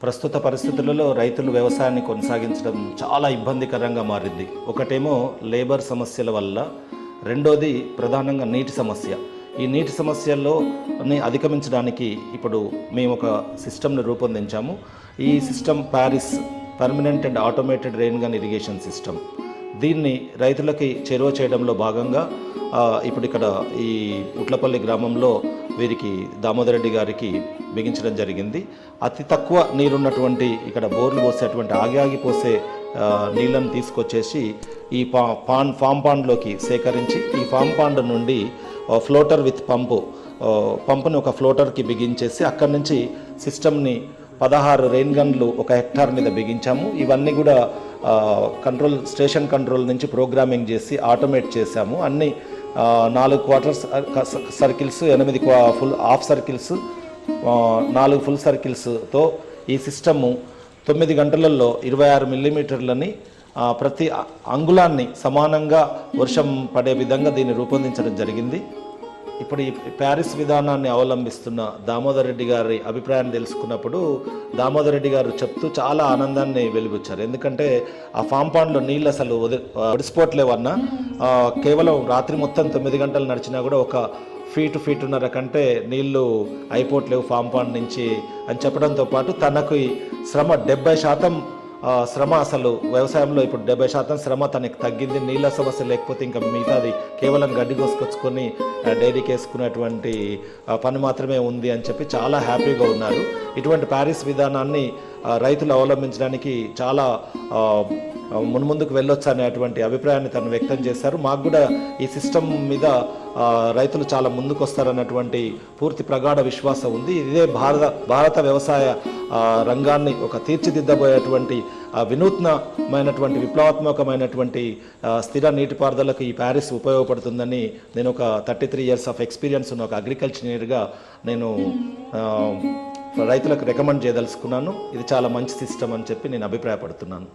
ప్రస్తుత పరిస్థితులలో రైతులు వ్యవసాయాన్ని కొనసాగించడం చాలా ఇబ్బందికరంగా మారింది. ఒకటేమో లేబర్ సమస్యల వల్ల, రెండోది ప్రధానంగా నీటి సమస్య. ఈ నీటి సమస్యల్లోని అధిగమించడానికి ఇప్పుడు మేము ఒక సిస్టమ్ని రూపొందించాము. ఈ system Paris permanent and automated rain gun irrigation system. దీన్ని రైతులకి చేరువ చేయడంలో భాగంగా ఇప్పుడు ఇక్కడ ఈ ఉట్లపల్లి గ్రామంలో వీరికి దామోదర్ రెడ్డి గారికి బిగించడం జరిగింది. అతి తక్కువ నీరున్నటువంటి ఇక్కడ బోర్లు పోసేటువంటి ఆగి పోసే నీళ్ళను తీసుకొచ్చేసి ఈ ఫామ్ పాండ్లోకి సేకరించి, ఈ ఫామ్ పాండ్ నుండి ఫ్లోటర్ విత్ పంపుని ఒక ఫ్లోటర్కి బిగించేసి అక్కడి నుంచి సిస్టమ్ని 16 రెయిన్ గన్లు 1 హెక్టార్ మీద బిగించాము. ఇవన్నీ కూడా స్టేషన్ కంట్రోల్ నుంచి ప్రోగ్రామింగ్ చేసి ఆటోమేట్ చేశాము. అన్ని 4 quarter circles, 8 full half circles, 4 full సర్కిల్స్తో ఈ సిస్టము 9 గంటలలో 26 మిల్లీమీటర్లని ప్రతి అంగుళాన్ని సమానంగా వర్షం పడే విధంగా దీన్ని రూపొందించడం జరిగింది. ఇప్పుడు ఈ ప్యారిస్ విధానాన్ని అవలంబిస్తున్న దామోదర్ రెడ్డి గారి అభిప్రాయాన్ని తెలుసుకున్నప్పుడు దామోదర్ రెడ్డి గారు చెప్తూ చాలా ఆనందాన్ని వెలిబుచ్చారు. ఎందుకంటే ఆ ఫామ్ పాండ్లో నీళ్ళు అసలు ఒడిసిపోవట్లేవన్నా, కేవలం రాత్రి మొత్తం 9 గంటలు నడిచినా కూడా ఒక ఫీటున్నర కంటే నీళ్లు అయిపోవట్లేవు ఫామ్ పాండ్ నుంచి అని చెప్పడంతో పాటు తనకు శ్రమ 70% శ్రమ, అసలు వ్యవసాయంలో ఇప్పుడు 70% శ్రమ తనకి తగ్గింది. నీళ్ళ సమస్య లేకపోతే ఇంకా మిగతాది కేవలం గడ్డి కోసుకొచ్చుకొని డైరీకి వేసుకునేటువంటి పని మాత్రమే ఉంది అని చెప్పి చాలా హ్యాపీగా ఉన్నారు. ఇటువంటి ప్యారిస్ విధానాన్ని రైతులు అవలంబించడానికి చాలా మున్ముందుకు వెళ్ళొచ్చు అనేటువంటి అభిప్రాయాన్ని తను వ్యక్తం చేశారు. మాకు కూడా ఈ సిస్టమ్ మీద రైతులు చాలా ముందుకు వస్తారన్నటువంటి పూర్తి ప్రగాఢ విశ్వాసం ఉంది. ఇదే భారత వ్యవసాయ రంగాన్ని ఒక తీర్చిదిద్దబోయేటువంటి వినూత్నమైనటువంటి విప్లవాత్మకమైనటువంటి స్థిర నీటిపారుదలకు ఈ ప్యారిస్ ఉపయోగపడుతుందని నేను ఒక 33 years ఆఫ్ ఎక్స్పీరియన్స్ ఉన్న ఒక అగ్రికల్చర్ ఇంజనీర్గా నేను రైతులకు రికమెండ్ చేయదలుచుకున్నాను. ఇది చాలా మంచి సిస్టమ్ అని చెప్పి నేను అభిప్రాయపడుతున్నాను.